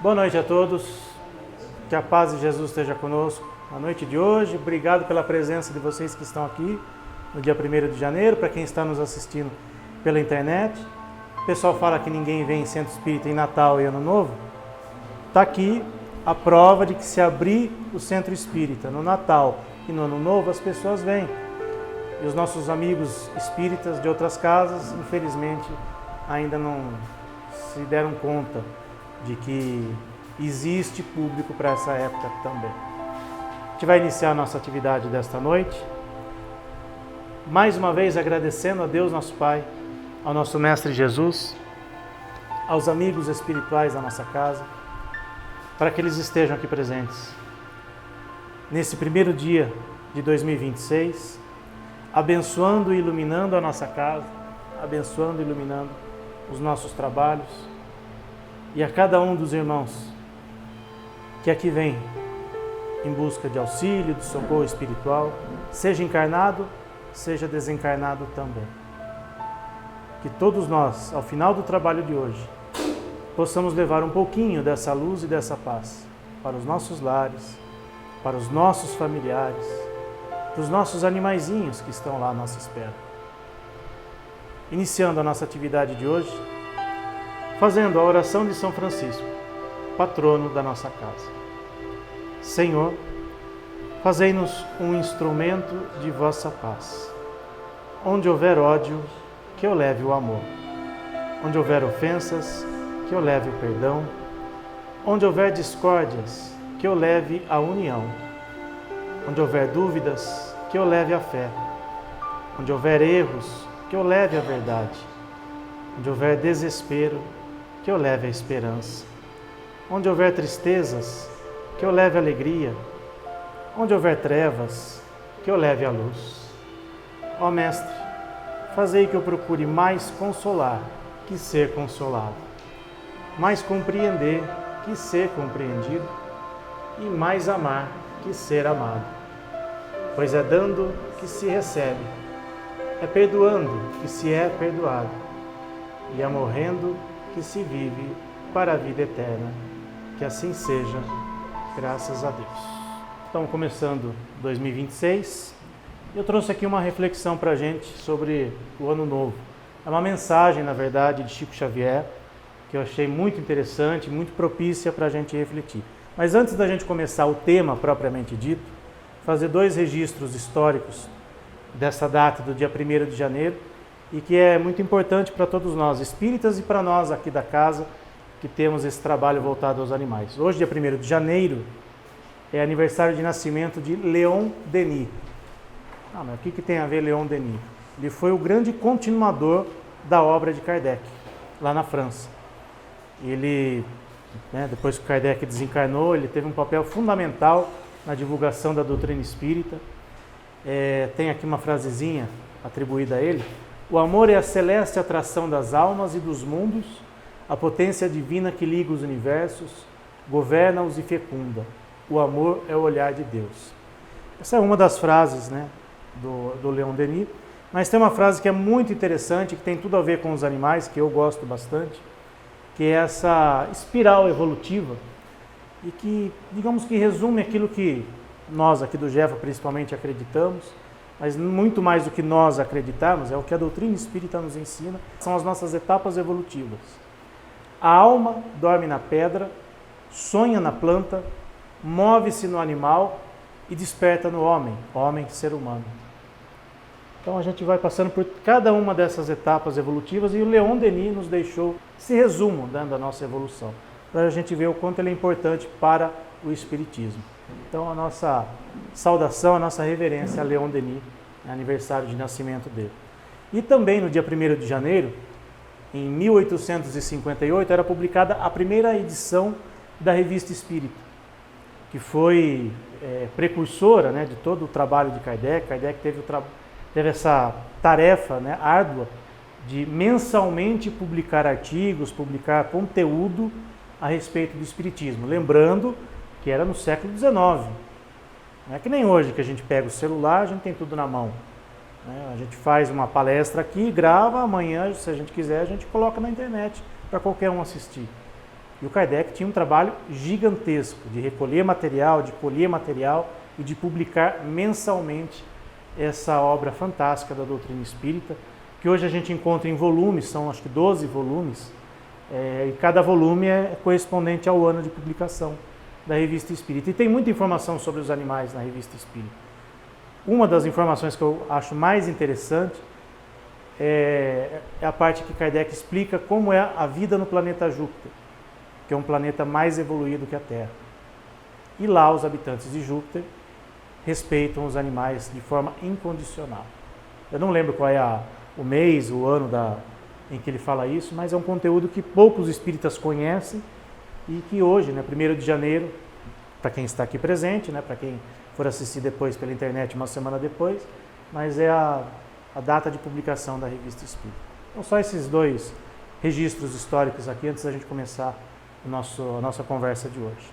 Boa noite a todos, que a paz de Jesus esteja conosco na noite de hoje. Obrigado pela presença de vocês que estão aqui no dia 1º de janeiro, para quem está nos assistindo pela internet. O pessoal fala que ninguém vem em Centro Espírita em Natal e Ano Novo. Está aqui a prova de que se abrir o Centro Espírita no Natal e no Ano Novo, as pessoas vêm. E os nossos amigos espíritas de outras casas, infelizmente, ainda não se deram conta de que existe público para essa época também. A gente vai iniciar a nossa atividade desta noite, mais uma vez agradecendo a Deus nosso Pai, ao nosso Mestre Jesus, aos amigos espirituais da nossa casa, para que eles estejam aqui presentes. Nesse primeiro dia de 2026, abençoando e iluminando a nossa casa, abençoando e iluminando os nossos trabalhos, e a cada um dos irmãos que aqui vem em busca de auxílio, de socorro espiritual, seja encarnado, seja desencarnado também. Que todos nós, ao final do trabalho de hoje, possamos levar um pouquinho dessa luz e dessa paz para os nossos lares, para os nossos familiares, para os nossos animaizinhos que estão lá à nossa espera. Iniciando a nossa atividade de hoje, fazendo a oração de São Francisco, patrono da nossa casa. Senhor, fazei-nos um instrumento de vossa paz. Onde houver ódio, que eu leve o amor. Onde houver ofensas, que eu leve o perdão. Onde houver discórdias, que eu leve a união. Onde houver dúvidas, que eu leve a fé. Onde houver erros, que eu leve a verdade. Onde houver desespero, que eu leve a esperança. Onde houver tristezas, que eu leve a alegria. Onde houver trevas, que eu leve a luz. Ó Mestre, fazei que eu procure mais consolar que ser consolado, mais compreender que ser compreendido e mais amar que ser amado. Pois é dando que se recebe, é perdoando que se é perdoado e é morrendo que se vive para a vida eterna. Que assim seja, graças a Deus. Estamos começando 2026. Eu trouxe aqui uma reflexão para a gente sobre o Ano Novo. É uma mensagem, na verdade, de Chico Xavier, que eu achei muito interessante, muito propícia para a gente refletir. Mas antes da gente começar o tema propriamente dito, fazer 2 registros históricos dessa data do dia 1º de janeiro, e que é muito importante para todos nós, espíritas, e para nós aqui da casa, que temos esse trabalho voltado aos animais. Hoje, dia 1º de janeiro, é aniversário de nascimento de Leon Denis. Mas o que tem a ver Leon Denis? Ele foi o grande continuador da obra de Kardec, lá na França. Ele, depois que Kardec desencarnou, ele teve um papel fundamental na divulgação da doutrina espírita. Tem aqui uma frasezinha atribuída a ele: o amor é a celeste atração das almas e dos mundos, a potência divina que liga os universos, governa-os e fecunda. O amor é o olhar de Deus. Essa é uma das frases, do Leon Denis, mas tem uma frase que é muito interessante, que tem tudo a ver com os animais, que eu gosto bastante, que é essa espiral evolutiva e que, digamos que resume aquilo que nós aqui do Jefa principalmente acreditamos, mas muito mais do que nós acreditamos, é o que a doutrina espírita nos ensina, são as nossas etapas evolutivas. A alma dorme na pedra, sonha na planta, move-se no animal e desperta no homem, ser humano. Então a gente vai passando por cada uma dessas etapas evolutivas, e o Leon Denis nos deixou esse resumo da nossa evolução, para a gente ver o quanto ele é importante para o Espiritismo. Então a nossa saudação, a nossa reverência a Leon Denis, aniversário de nascimento dele. E também no dia 1º de janeiro, em 1858, era publicada a primeira edição da Revista Espírita, que foi precursora de todo o trabalho de Kardec. Kardec teve essa tarefa árdua de mensalmente publicar artigos, publicar conteúdo a respeito do Espiritismo. Lembrando que era no século XIX. Não é que nem hoje, que a gente pega o celular, a gente tem tudo na mão. A gente faz uma palestra aqui, grava, amanhã, se a gente quiser, a gente coloca na internet para qualquer um assistir. E o Kardec tinha um trabalho gigantesco de recolher material, de colher material e de publicar mensalmente essa obra fantástica da doutrina espírita, que hoje a gente encontra em volumes, são acho que 12 volumes, e cada volume é correspondente ao ano de publicação da Revista Espírita. E tem muita informação sobre os animais na Revista Espírita. Uma das informações que eu acho mais interessante é a parte que Kardec explica como é a vida no planeta Júpiter, que é um planeta mais evoluído que a Terra. E lá os habitantes de Júpiter respeitam os animais de forma incondicional. Eu não lembro qual é o mês, o ano em que ele fala isso, mas é um conteúdo que poucos espíritas conhecem e que hoje, 1º de janeiro, para quem está aqui presente, para quem for assistir depois pela internet uma semana depois, mas é a data de publicação da Revista Espírita. Então só esses 2 registros históricos aqui antes da gente começar a nossa conversa de hoje.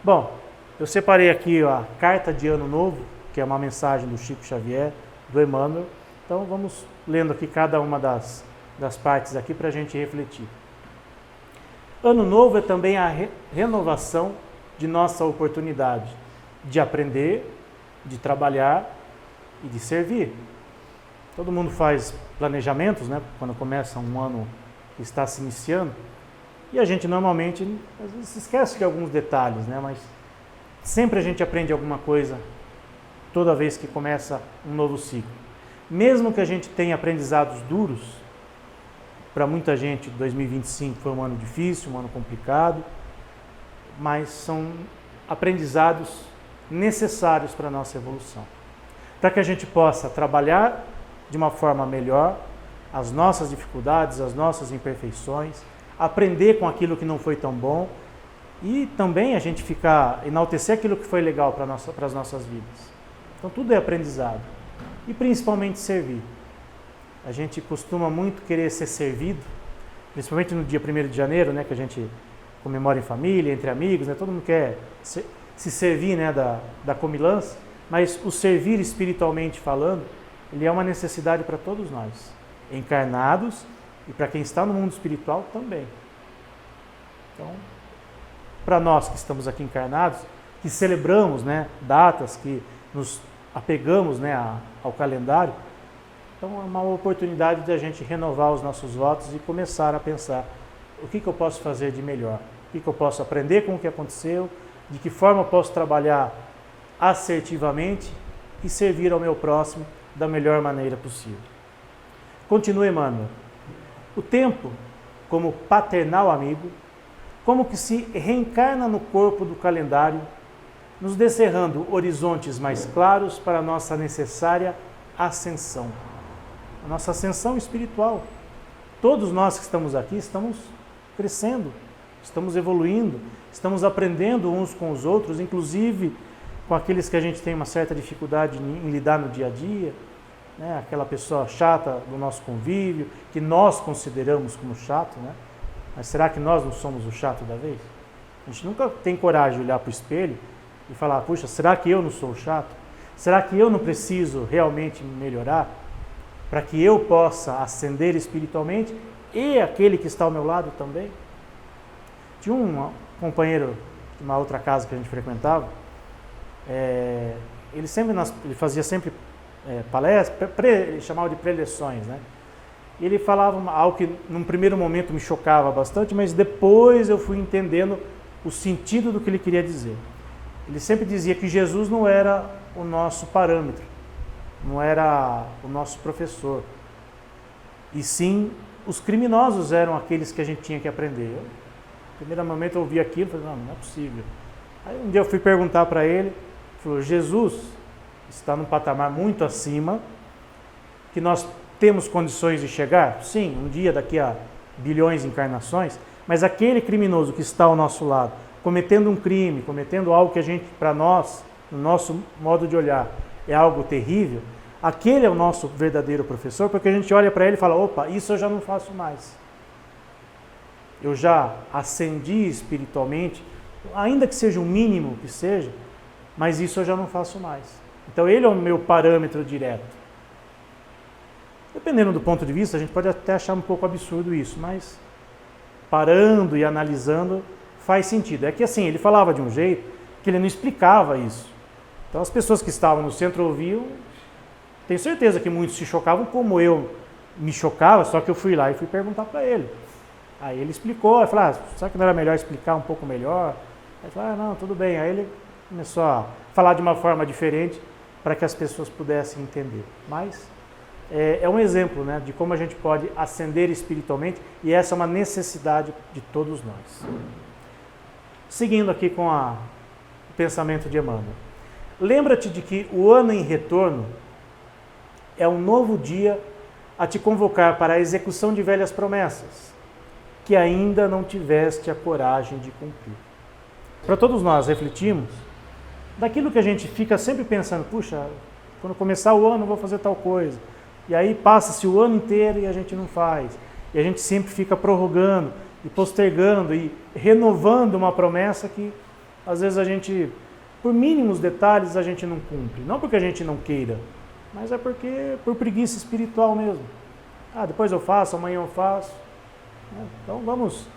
Bom, eu separei aqui a Carta de Ano Novo, que é uma mensagem do Chico Xavier, do Emmanuel. Então vamos lendo aqui cada uma das partes aqui para a gente refletir. Ano Novo é também a renovação de nossa oportunidade de aprender, de trabalhar e de servir. Todo mundo faz planejamentos, quando começa um ano que está se iniciando, e a gente normalmente às vezes se esquece de alguns detalhes, mas sempre a gente aprende alguma coisa toda vez que começa um novo ciclo. Mesmo que a gente tenha aprendizados duros, para muita gente 2025 foi um ano difícil, um ano complicado, mas são aprendizados necessários para a nossa evolução. Para que a gente possa trabalhar de uma forma melhor as nossas dificuldades, as nossas imperfeições, aprender com aquilo que não foi tão bom e também a gente enaltecer aquilo que foi legal para as nossas vidas. Então tudo é aprendizado e principalmente servir. A gente costuma muito querer ser servido, principalmente no dia 1º de janeiro, que a gente comemora em família, entre amigos, todo mundo quer se servir da comilança, mas o servir espiritualmente falando, ele é uma necessidade para todos nós, encarnados e para quem está no mundo espiritual também. Então, para nós que estamos aqui encarnados, que celebramos datas, que nos apegamos ao calendário, então é uma oportunidade de a gente renovar os nossos votos e começar a pensar o que eu posso fazer de melhor, o que eu posso aprender com o que aconteceu, de que forma eu posso trabalhar assertivamente e servir ao meu próximo da melhor maneira possível. Continua Emmanuel. O tempo, como paternal amigo, como que se reencarna no corpo do calendário, nos descerrando horizontes mais claros para a nossa necessária ascensão. A nossa ascensão espiritual. Todos nós que estamos aqui estamos crescendo, estamos evoluindo, estamos aprendendo uns com os outros, inclusive com aqueles que a gente tem uma certa dificuldade em lidar no dia a dia, aquela pessoa chata do nosso convívio, que nós consideramos como chato, mas será que nós não somos o chato da vez? A gente nunca tem coragem de olhar para o espelho e falar, puxa, será que eu não sou o chato? Será que eu não preciso realmente melhorar para que eu possa ascender espiritualmente e aquele que está ao meu lado também? Tinha um companheiro de uma outra casa que a gente frequentava, ele fazia sempre palestras, ele chamava de preleções, E ele falava algo que num primeiro momento me chocava bastante, mas depois eu fui entendendo o sentido do que ele queria dizer. Ele sempre dizia que Jesus não era o nosso parâmetro, não era o nosso professor, e sim os criminosos eram aqueles que a gente tinha que aprender. No primeiro momento eu ouvi aquilo e falei, não é possível. Aí um dia eu fui perguntar para ele, ele falou, Jesus está num patamar muito acima, que nós temos condições de chegar? Sim, um dia daqui a bilhões de encarnações, mas aquele criminoso que está ao nosso lado, cometendo um crime, cometendo algo que a gente, para nós, no nosso modo de olhar, é algo terrível, aquele é o nosso verdadeiro professor, porque a gente olha para ele e fala, opa, isso eu já não faço mais. Eu já ascendi espiritualmente, ainda que seja o mínimo que seja, mas isso eu já não faço mais. Então ele é o meu parâmetro direto. Dependendo do ponto de vista, a gente pode até achar um pouco absurdo isso, mas parando e analisando, faz sentido. É que assim, ele falava de um jeito que ele não explicava isso. Então as pessoas que estavam no centro ouviam, tenho certeza que muitos se chocavam como eu me chocava, só que eu fui lá e fui perguntar para ele. Aí ele explicou, eu falei, será que não era melhor explicar um pouco melhor? Aí ele falou, não, tudo bem. Aí ele começou a falar de uma forma diferente para que as pessoas pudessem entender. Mas é um exemplo, né, de como a gente pode ascender espiritualmente, e essa é uma necessidade de todos nós. Seguindo aqui com o pensamento de Emmanuel. Lembra-te de que o ano em retorno é um novo dia a te convocar para a execução de velhas promessas, que ainda não tiveste a coragem de cumprir. Para todos nós refletimos daquilo que a gente fica sempre pensando, puxa, quando começar o ano eu vou fazer tal coisa. E aí passa-se o ano inteiro e a gente não faz. E a gente sempre fica prorrogando e postergando e renovando uma promessa que às vezes a gente, por mínimos detalhes, a gente não cumpre. Não porque a gente não queira, mas é porque por preguiça espiritual mesmo. Depois eu faço, amanhã eu faço. Então vamos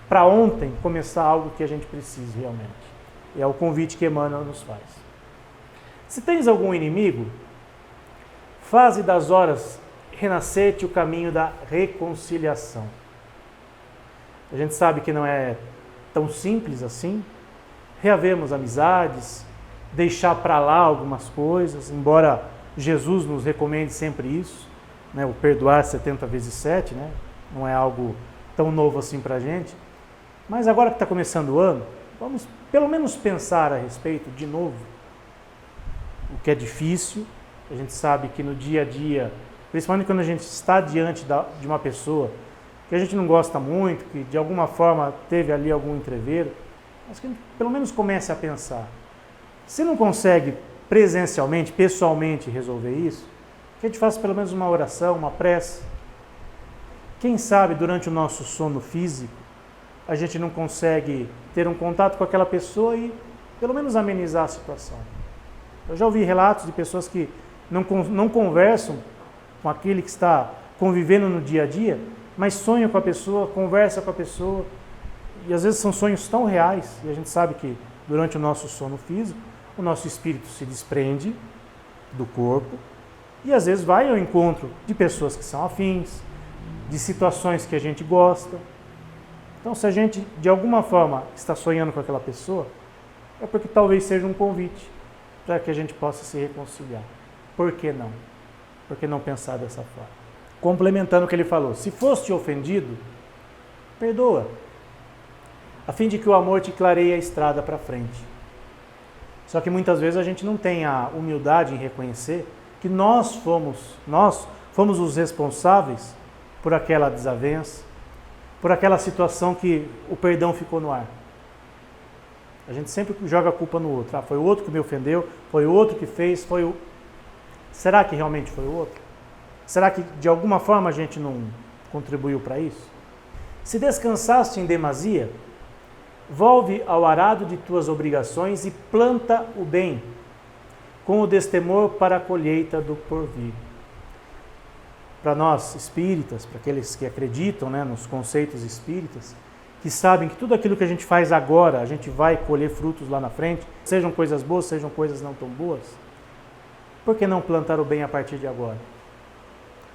para ontem começar algo que a gente precise realmente. E é o convite que Emmanuel nos faz. Se tens algum inimigo, faze das horas renascer-te o caminho da reconciliação. A gente sabe que não é tão simples assim. Reavemos amizades, deixar para lá algumas coisas, embora Jesus nos recomende sempre isso, né, o perdoar 70 vezes 7, né, não é algo tão novo assim para a gente. Mas agora que está começando o ano, vamos pelo menos pensar a respeito de novo. O que é difícil, a gente sabe que no dia a dia, principalmente quando a gente está diante de uma pessoa que a gente não gosta muito, que de alguma forma teve ali algum entreveiro, mas que pelo menos comece a pensar. Se não consegue presencialmente, pessoalmente resolver isso, que a gente faça pelo menos uma oração, uma prece. Quem sabe durante o nosso sono físico, a gente não consegue ter um contato com aquela pessoa e pelo menos amenizar a situação. Eu já ouvi relatos de pessoas que não conversam com aquele que está convivendo no dia a dia, mas sonham com a pessoa, conversam com a pessoa, e às vezes são sonhos tão reais, e a gente sabe que durante o nosso sono físico, o nosso espírito se desprende do corpo, e às vezes vai ao encontro de pessoas que são afins, de situações que a gente gosta. Então, se a gente de alguma forma está sonhando com aquela pessoa, é porque talvez seja um convite para que a gente possa se reconciliar. Por que não? Por que não pensar dessa forma? Complementando o que ele falou, se foste ofendido, perdoa, a fim de que o amor te clareie a estrada para frente. Só que muitas vezes a gente não tem a humildade em reconhecer que nós fomos os responsáveis por aquela desavença, por aquela situação que o perdão ficou no ar. A gente sempre joga a culpa no outro. Foi o outro que me ofendeu, foi o outro que fez, Será que realmente foi o outro? Será que de alguma forma a gente não contribuiu para isso? Se descansaste em demasia, volve ao arado de tuas obrigações e planta o bem, com o destemor para a colheita do porvir. Para nós espíritas, para aqueles que acreditam, né, nos conceitos espíritas, que sabem que tudo aquilo que a gente faz agora, a gente vai colher frutos lá na frente, sejam coisas boas, sejam coisas não tão boas, por que não plantar o bem a partir de agora?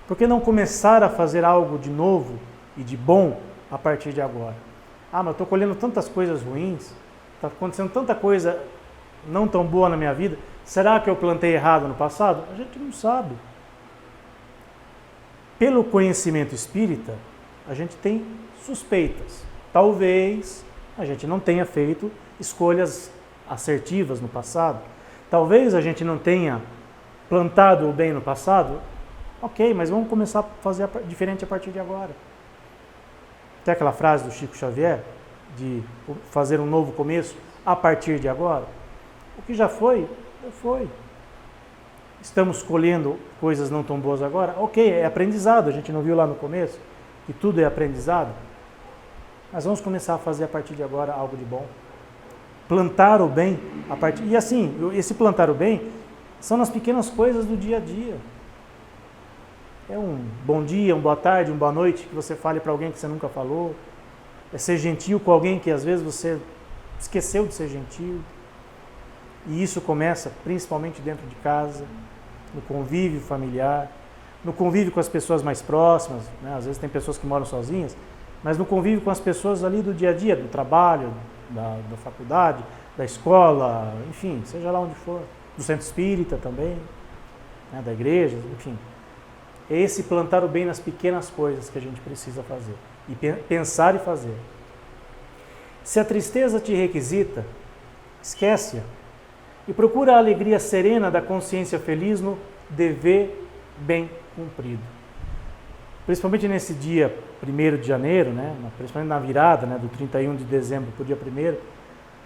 Por que não começar a fazer algo de novo e de bom a partir de agora? Mas eu estou colhendo tantas coisas ruins, está acontecendo tanta coisa não tão boa na minha vida, será que eu plantei errado no passado? A gente não sabe. Pelo conhecimento espírita, a gente tem suspeitas. Talvez a gente não tenha feito escolhas assertivas no passado. Talvez a gente não tenha plantado o bem no passado. Ok, mas vamos começar a fazer diferente a partir de agora. Tem aquela frase do Chico Xavier, de fazer um novo começo a partir de agora. O que já foi, já foi. Estamos colhendo coisas não tão boas agora? Ok, é aprendizado, a gente não viu lá no começo que tudo é aprendizado? Mas vamos começar a fazer a partir de agora algo de bom. Plantar o bem a partir... E assim, esse plantar o bem são nas pequenas coisas do dia a dia. É um bom dia, uma boa tarde, uma boa noite que você fale para alguém que você nunca falou. é ser gentil com alguém que às vezes você esqueceu de ser gentil. E isso começa principalmente dentro de casa, no convívio familiar, no convívio com as pessoas mais próximas, né? Às vezes tem pessoas que moram sozinhas, mas no convívio com as pessoas ali do dia a dia, do trabalho, da faculdade, da escola, enfim, seja lá onde for, do centro espírita também, né? Da igreja, enfim. É esse plantar o bem nas pequenas coisas que a gente precisa fazer, e pensar e fazer. Se a tristeza te requisita, esquece-a e procura a alegria serena da consciência feliz no dever bem cumprido. Principalmente nesse dia 1º de janeiro, né, principalmente na virada, né, do 31 de dezembro para o dia 1º,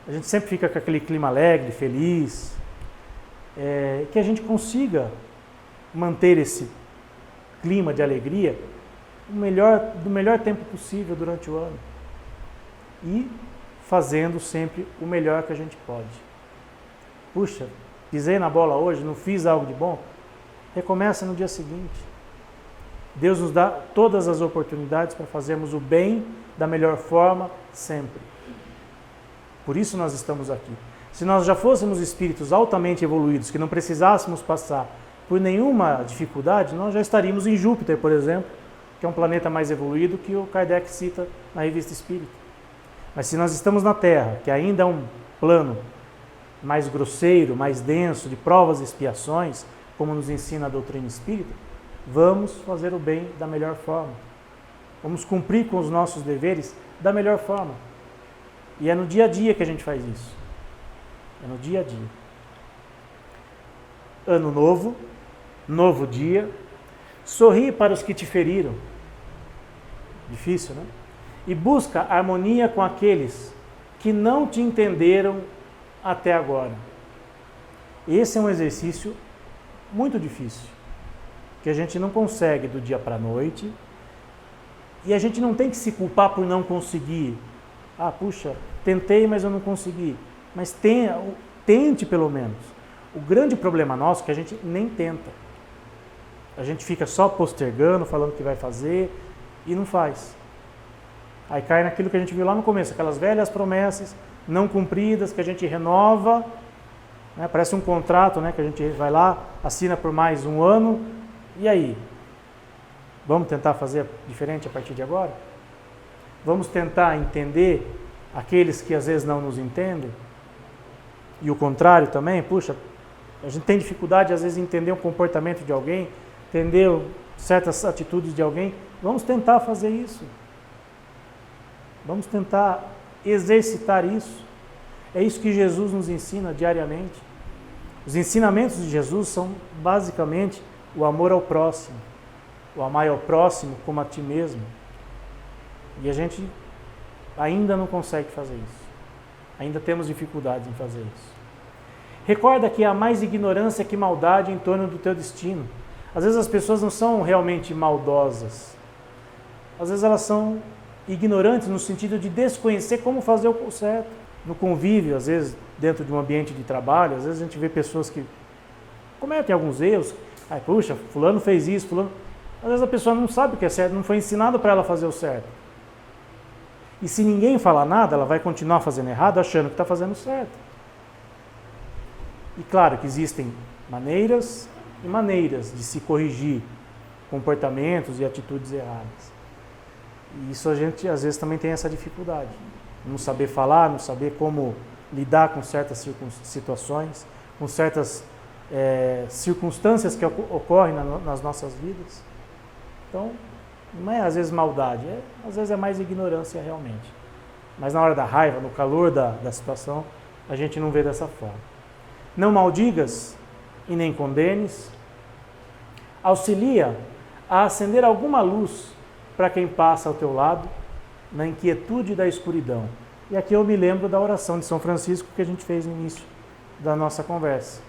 a gente sempre fica com aquele clima alegre, feliz, que a gente consiga manter esse clima de alegria do melhor tempo possível durante o ano e fazendo sempre o melhor que a gente pode. Puxa, pisei na bola hoje, não fiz algo de bom, recomeça no dia seguinte. Deus nos dá todas as oportunidades para fazermos o bem da melhor forma sempre. Por isso nós estamos aqui. Se nós já fôssemos espíritos altamente evoluídos, que não precisássemos passar por nenhuma dificuldade, nós já estaríamos em Júpiter, por exemplo, que é um planeta mais evoluído que o Kardec cita na Revista Espírita. Mas se nós estamos na Terra, que ainda é um plano mais grosseiro, mais denso, de provas e expiações, como nos ensina a doutrina espírita, vamos fazer o bem da melhor forma. Vamos cumprir com os nossos deveres da melhor forma. E é no dia a dia que a gente faz isso. É no dia a dia. Ano novo, novo dia, sorri para os que te feriram. Difícil, né? E busca harmonia com aqueles que não te entenderam até agora. Esse é um exercício muito difícil, que a gente não consegue do dia para a noite, e a gente não tem que se culpar por não conseguir. Ah, puxa, tentei, mas eu não consegui. Mas tente pelo menos. O grande problema nosso é que a gente nem tenta. A gente fica só postergando, falando que vai fazer, e não faz. Aí cai naquilo que a gente viu lá no começo, aquelas velhas promessas não cumpridas, que a gente renova, né? Parece um contrato, né? Que a gente vai lá, assina por mais um ano, e aí? Vamos tentar fazer diferente a partir de agora? Vamos tentar entender aqueles que às vezes não nos entendem? E o contrário também, puxa, a gente tem dificuldade às vezes em entender o comportamento de alguém, entender certas atitudes de alguém. Vamos tentar fazer isso. Vamos tentar exercitar isso. É isso que Jesus nos ensina diariamente. Os ensinamentos de Jesus são basicamente o amor ao próximo, o amar ao próximo como a ti mesmo. E a gente ainda não consegue fazer isso. Ainda temos dificuldades em fazer isso. Recorda que há mais ignorância que maldade em torno do teu destino. Às vezes as pessoas não são realmente maldosas. Às vezes elas são ignorantes no sentido de desconhecer como fazer o certo. No convívio, às vezes, dentro de um ambiente de trabalho, às vezes a gente vê pessoas que cometem alguns erros. Ai, puxa, fulano fez isso, fulano... Às vezes a pessoa não sabe o que é certo, não foi ensinado para ela fazer o certo. E se ninguém falar nada, ela vai continuar fazendo errado, achando que está fazendo certo. E claro que existem maneiras e maneiras de se corrigir comportamentos e atitudes erradas. E isso a gente às vezes também tem essa dificuldade. Não saber falar, não saber como lidar com certas situações, com certas circunstâncias que ocorrem nas nossas vidas. Então, não é às vezes maldade, às vezes é mais ignorância realmente. Mas na hora da raiva, no calor da situação, a gente não vê dessa forma. Não maldigas e nem condenes. Auxilia a acender alguma luz para quem passa ao teu lado, na inquietude da escuridão. E aqui eu me lembro da oração de São Francisco que a gente fez no início da nossa conversa.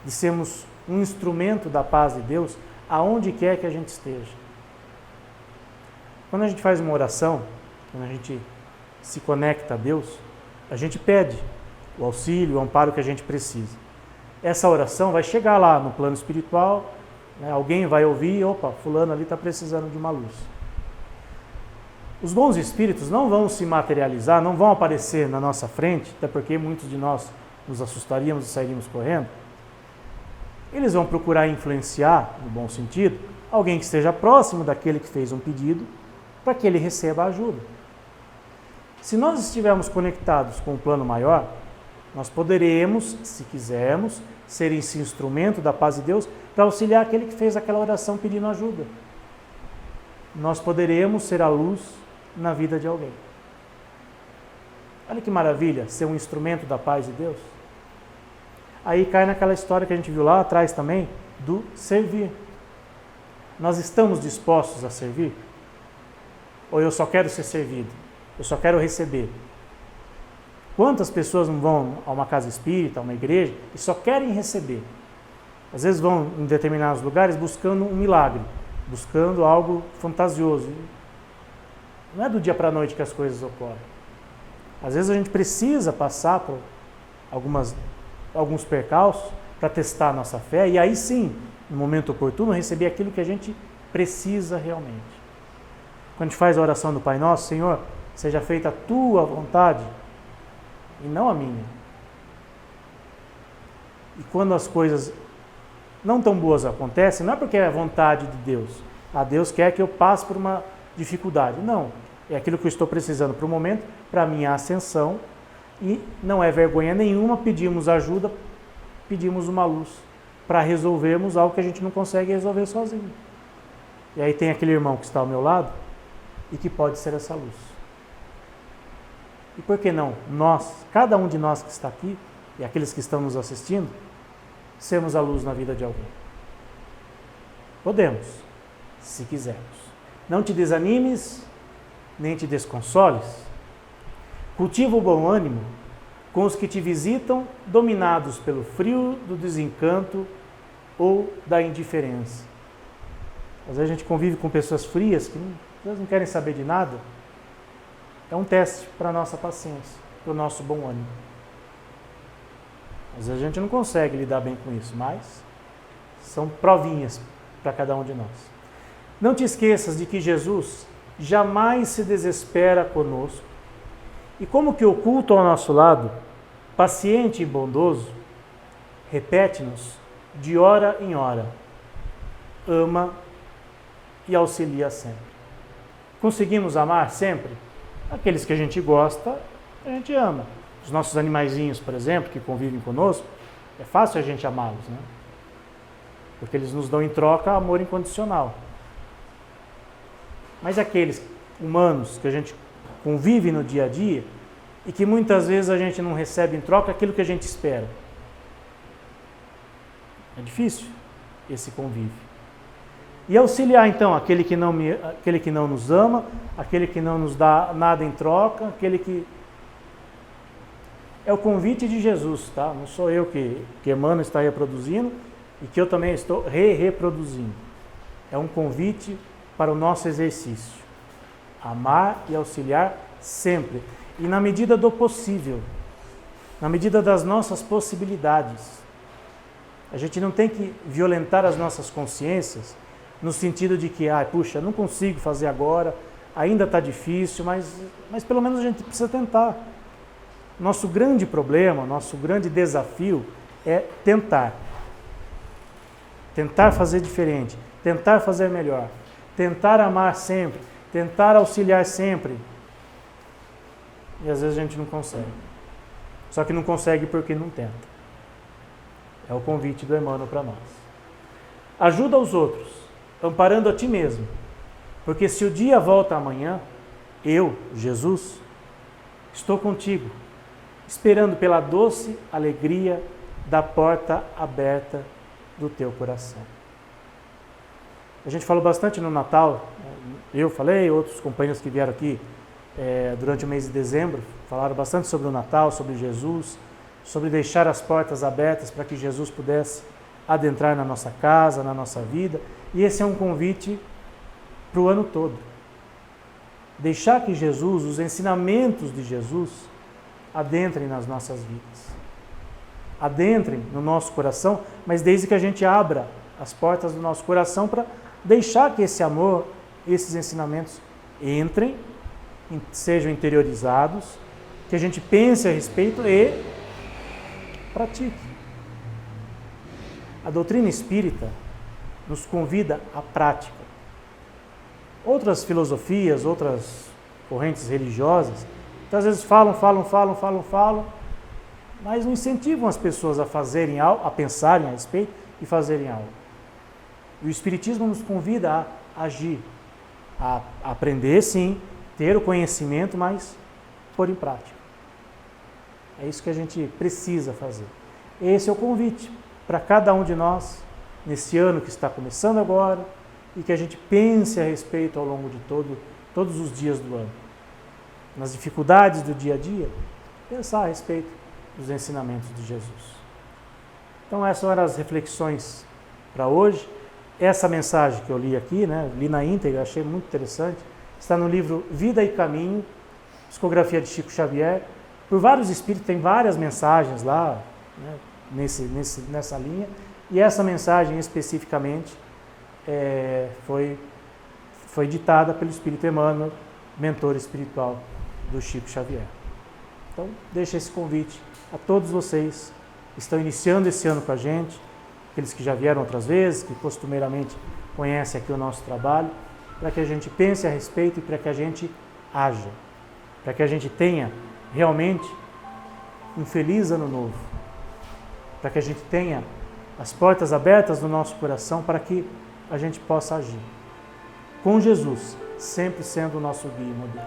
De sermos um instrumento da paz de Deus aonde quer que a gente esteja. Quando a gente faz uma oração, quando a gente se conecta a Deus, a gente pede o auxílio, o amparo que a gente precisa. Essa oração vai chegar lá no plano espiritual, né? Alguém vai ouvir, opa, fulano ali está precisando de uma luz. Os bons espíritos não vão se materializar, não vão aparecer na nossa frente, até porque muitos de nós nos assustaríamos e sairíamos correndo. Eles vão procurar influenciar, no bom sentido, alguém que esteja próximo daquele que fez um pedido, para que ele receba ajuda. Se nós estivermos conectados com o plano maior, nós poderemos, se quisermos, ser esse instrumento da paz de Deus para auxiliar aquele que fez aquela oração pedindo ajuda. Nós poderemos ser a luz na vida de alguém. Olha que maravilha, ser um instrumento da paz de Deus. Aí cai naquela história que a gente viu lá atrás também, do servir. Nós estamos dispostos a servir? Ou eu só quero ser servido? Eu só quero receber? Quantas pessoas não vão a uma casa espírita, a uma igreja, e só querem receber? Às vezes vão em determinados lugares buscando um milagre, buscando algo fantasioso. Não é do dia para a noite que as coisas ocorrem. Às vezes a gente precisa passar por alguns percalços para testar a nossa fé e aí sim, no momento oportuno, receber aquilo que a gente precisa realmente. Quando a gente faz a oração do Pai Nosso, Senhor, seja feita a Tua vontade e não a minha. E quando as coisas não tão boas acontecem, não é porque é a vontade de Deus. Deus quer que eu passe por uma dificuldade. Não, é aquilo que eu estou precisando para o momento, para a minha ascensão, e não é vergonha nenhuma pedirmos ajuda, pedimos uma luz para resolvermos algo que a gente não consegue resolver sozinho. E aí tem aquele irmão que está ao meu lado e que pode ser essa luz. E por que não nós, cada um de nós que está aqui, e aqueles que estão nos assistindo, sermos a luz na vida de alguém? Podemos, se quisermos. Não te desanimes, nem te desconsoles. Cultiva o bom ânimo com os que te visitam, dominados pelo frio do desencanto ou da indiferença. Às vezes a gente convive com pessoas frias que não querem saber de nada. É um teste para a nossa paciência, para o nosso bom ânimo. Às vezes a gente não consegue lidar bem com isso, mas são provinhas para cada um de nós. Não te esqueças de que Jesus jamais se desespera conosco e, como que oculto ao nosso lado, paciente e bondoso, repete-nos de hora em hora: ama e auxilia sempre. Conseguimos amar sempre? Aqueles que a gente gosta, a gente ama. Os nossos animaizinhos, por exemplo, que convivem conosco, é fácil a gente amá-los, né? Porque eles nos dão em troca amor incondicional. Mas aqueles humanos que a gente convive no dia a dia e que muitas vezes a gente não recebe em troca aquilo que a gente espera. É difícil esse convívio. E auxiliar então aquele que não nos ama, aquele que não nos dá nada em troca, aquele que... É o convite de Jesus, tá? Não sou eu que Emmanuel está reproduzindo e que eu também estou reproduzindo. É um convite para o nosso exercício. Amar e auxiliar sempre. E na medida do possível. Na medida das nossas possibilidades. A gente não tem que violentar as nossas consciências no sentido de que, puxa, não consigo fazer agora, ainda está difícil, mas pelo menos a gente precisa tentar. Nosso grande problema, nosso grande desafio é tentar. Tentar fazer diferente, tentar fazer melhor, tentar amar sempre, tentar auxiliar sempre. E às vezes a gente não consegue. Só que não consegue porque não tenta. É o convite do Emmanuel para nós. Ajuda os outros, amparando a ti mesmo. Porque se o dia volta amanhã, eu, Jesus, estou contigo, esperando pela doce alegria da porta aberta do teu coração. A gente falou bastante no Natal, eu falei, outros companheiros que vieram aqui durante o mês de dezembro, falaram bastante sobre o Natal, sobre Jesus, sobre deixar as portas abertas para que Jesus pudesse adentrar na nossa casa, na nossa vida. E esse é um convite para o ano todo. Deixar que Jesus, os ensinamentos de Jesus, adentrem nas nossas vidas. Adentrem no nosso coração, mas desde que a gente abra as portas do nosso coração para deixar que esse amor, esses ensinamentos entrem sejam interiorizados, que a gente pense a respeito e pratique. A doutrina espírita nos convida à prática. Outras filosofias, outras correntes religiosas, às vezes falam, mas não incentivam as pessoas a fazerem algo, a pensarem a respeito e fazerem algo. E o Espiritismo nos convida a agir, a aprender sim, ter o conhecimento, mas pôr em prática. É isso que a gente precisa fazer. Esse é o convite para cada um de nós, nesse ano que está começando agora, e que a gente pense a respeito ao longo de todos os dias do ano. Nas dificuldades do dia a dia, pensar a respeito dos ensinamentos de Jesus. Então essas eram as reflexões para hoje. Essa mensagem que eu li aqui, li na íntegra, achei muito interessante, está no livro Vida e Caminho, psicografia de Chico Xavier. Por vários espíritos, tem várias mensagens lá, nessa linha, e essa mensagem especificamente foi ditada pelo Espírito Emmanuel, mentor espiritual do Chico Xavier. Então, deixo esse convite a todos vocês que estão iniciando esse ano com a gente, aqueles que já vieram outras vezes, que costumeiramente conhecem aqui o nosso trabalho, para que a gente pense a respeito e para que a gente haja, para que a gente tenha realmente um feliz ano novo, para que a gente tenha as portas abertas do nosso coração para que a gente possa agir, com Jesus, sempre sendo o nosso guia e modelo.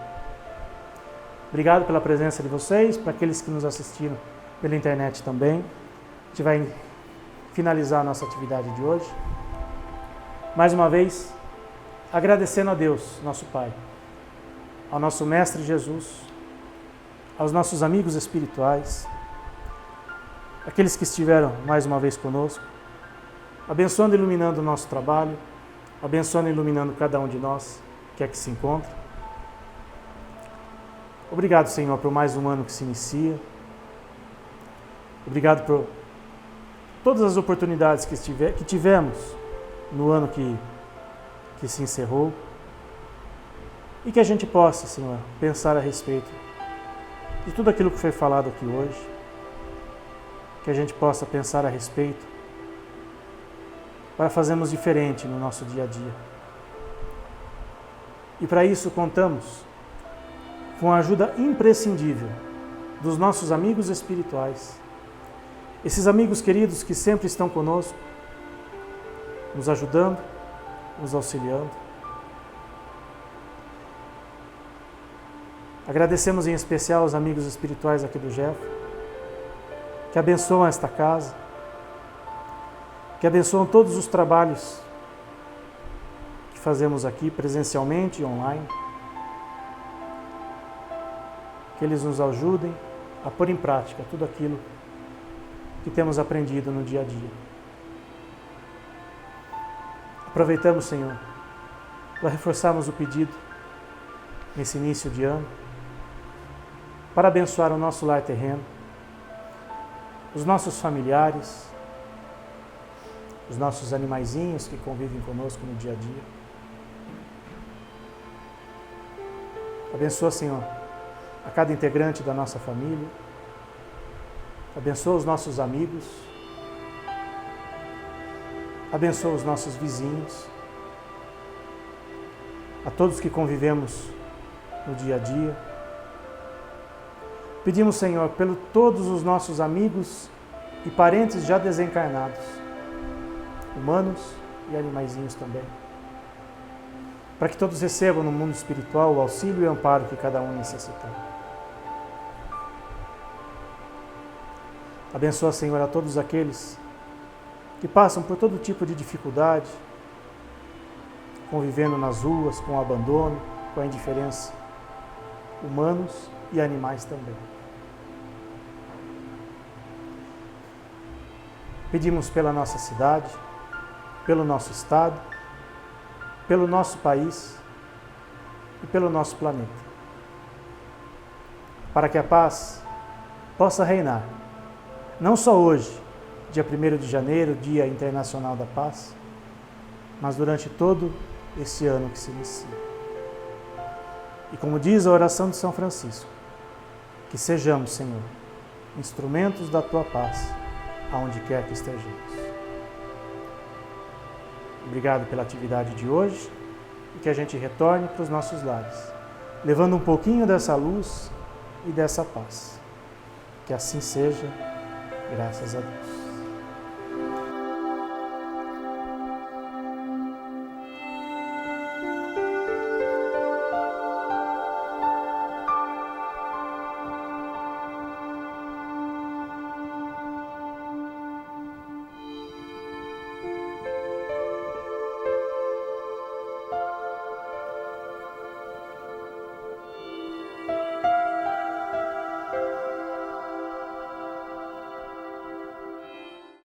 Obrigado pela presença de vocês, para aqueles que nos assistiram pela internet também. A gente vai finalizar a nossa atividade de hoje. Mais uma vez, agradecendo a Deus, nosso Pai, ao nosso Mestre Jesus, aos nossos amigos espirituais, aqueles que estiveram mais uma vez conosco, abençoando e iluminando o nosso trabalho, abençoando e iluminando cada um de nós que aqui se encontra. Obrigado, Senhor, por mais um ano que se inicia. Obrigado por todas as oportunidades que tivemos no ano que se encerrou. E que a gente possa, Senhor, pensar a respeito de tudo aquilo que foi falado aqui hoje. Que a gente possa pensar a respeito para fazermos diferente no nosso dia a dia. E para isso contamos com a ajuda imprescindível dos nossos amigos espirituais, esses amigos queridos que sempre estão conosco, nos ajudando, nos auxiliando. Agradecemos em especial aos amigos espirituais aqui do Jeff, que abençoam esta casa, que abençoam todos os trabalhos que fazemos aqui presencialmente e online. Que eles nos ajudem a pôr em prática tudo aquilo que temos aprendido no dia a dia. Aproveitamos, Senhor, para reforçarmos o pedido nesse início de ano, para abençoar o nosso lar terreno, os nossos familiares, os nossos animaizinhos que convivem conosco no dia a dia. Abençoa, Senhor, a cada integrante da nossa família. Abençoa os nossos amigos. Abençoa os nossos vizinhos. A todos que convivemos no dia a dia. Pedimos, Senhor, por todos os nossos amigos e parentes já desencarnados, humanos e animaizinhos também, para que todos recebam no mundo espiritual o auxílio e o amparo que cada um necessitar. Abençoa, Senhor, a todos aqueles que passam por todo tipo de dificuldade, convivendo nas ruas, com o abandono, com a indiferença, humanos e animais também. Pedimos pela nossa cidade, pelo nosso estado, pelo nosso país e pelo nosso planeta, para que a paz possa reinar, não só hoje, dia 1º de janeiro, Dia Internacional da Paz, mas durante todo esse ano que se inicia. E como diz a oração de São Francisco, que sejamos, Senhor, instrumentos da Tua paz, aonde quer que estejamos. Obrigado pela atividade de hoje e que a gente retorne para os nossos lares, levando um pouquinho dessa luz e dessa paz. Que assim seja, graças a Deus.